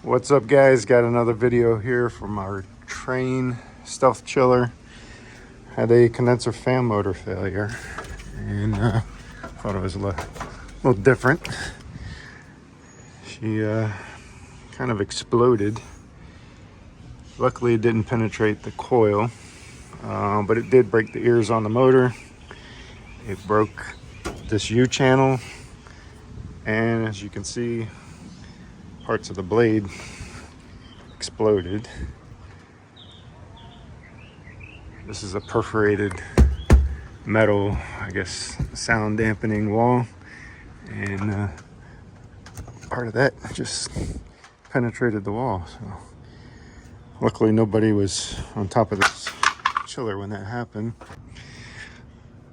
What's up, guys? Got another video here from our Trane stealth chiller. Had a condenser fan motor failure, and thought it was a little different. She kind of exploded. Luckily, it didn't penetrate the coil, but it did break the ears on the motor. It broke this U channel, and as you can see, parts of the blade exploded. This is a perforated metal, I guess, sound dampening wall, and part of that just penetrated the wall. So luckily nobody was on top of this chiller when that happened.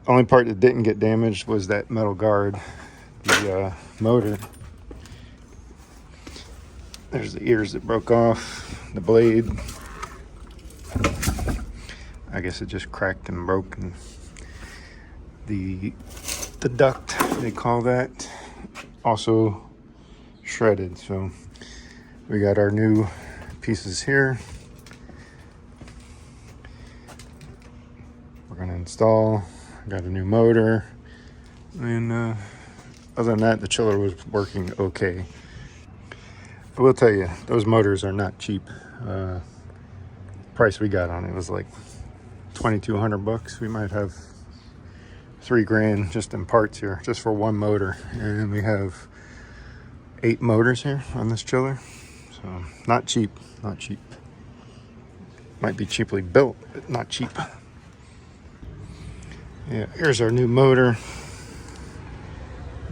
The only part that didn't get damaged was that metal guard, the motor. There's the ears that broke off, the blade. I guess it just cracked and broke, and the duct, they call that, also shredded. So we got our new pieces here. We're gonna install. Got a new motor, and other than that, the chiller was working okay. I will tell you, those motors are not cheap. Price we got on it was like $2,200. We might have $3,000 just in parts here, just for one motor. And we have 8 motors here on this chiller. So not cheap, not cheap. Might be cheaply built, but not cheap. Yeah, here's our new motor.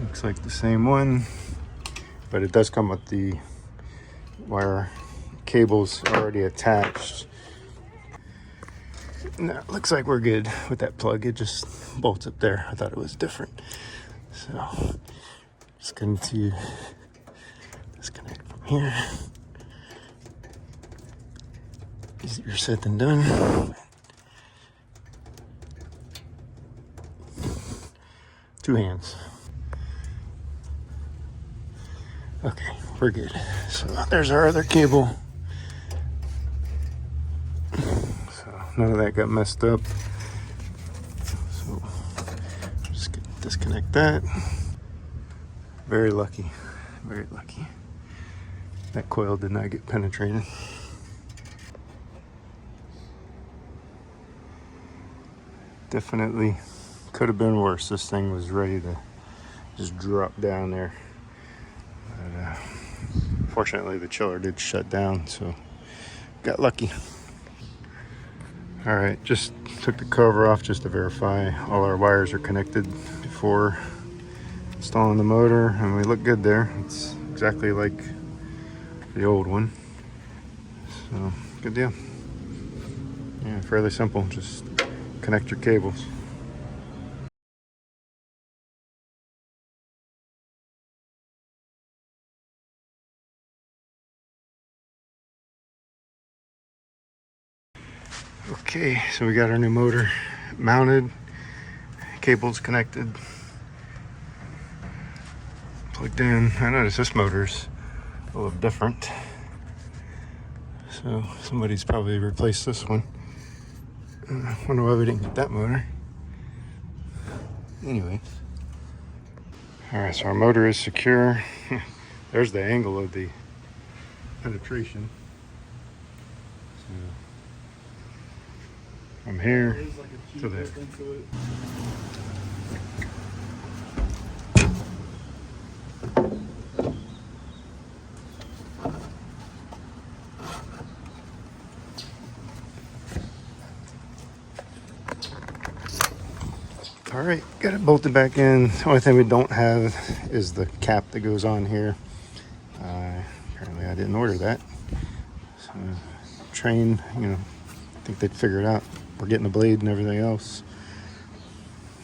Looks like the same one, but it does come with the wire cables already attached. Now it looks like we're good with that plug. It just bolts up there. I thought it was different, so just going to disconnect from here. Easier said than done. 2 hands. Okay, we're good. So there's our other cable. So none of that got messed up. So just disconnect that. Very lucky, very lucky. That coil did not get penetrated. Definitely could have been worse. This thing was ready to just drop down there. But, fortunately, the chiller did shut down, so got lucky. All right, just took the cover off just to verify all our wires are connected before installing the motor, and we look good there. It's exactly like the old one, so good deal. Yeah, fairly simple. Just connect your cables. Okay, so we got our new motor mounted, cables connected, plugged in. I noticed this motor's a little different, so somebody's probably replaced this one. I wonder why we didn't get that motor. Anyways, all right, so our motor is secure. There's the angle of the penetration. So from here to there. All right, got it bolted back in. The only thing we don't have is the cap that goes on here. Apparently I didn't order that. So Trane, I think they'd figure it out. We're getting the blade and everything else.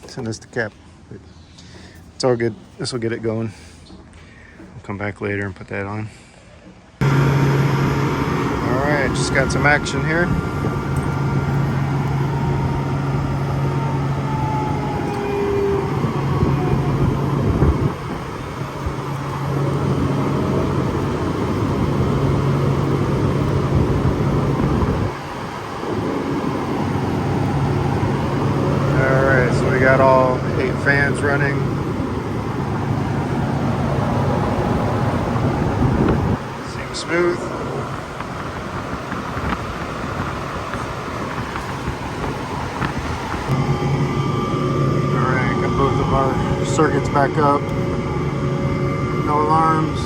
Send us the cap. But it's all good. This will get it going. We'll come back later and put that on. All right, just got some action here. fans running. Seems smooth. Alright, got both of our circuits back up. No alarms.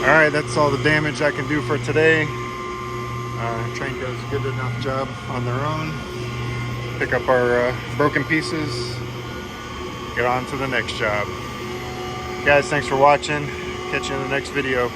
Alright, that's all the damage I can do for today. Trane does a good enough job on their own. Pick up our broken pieces, get on to the next job. Guys, thanks for watching. Catch you in the next video.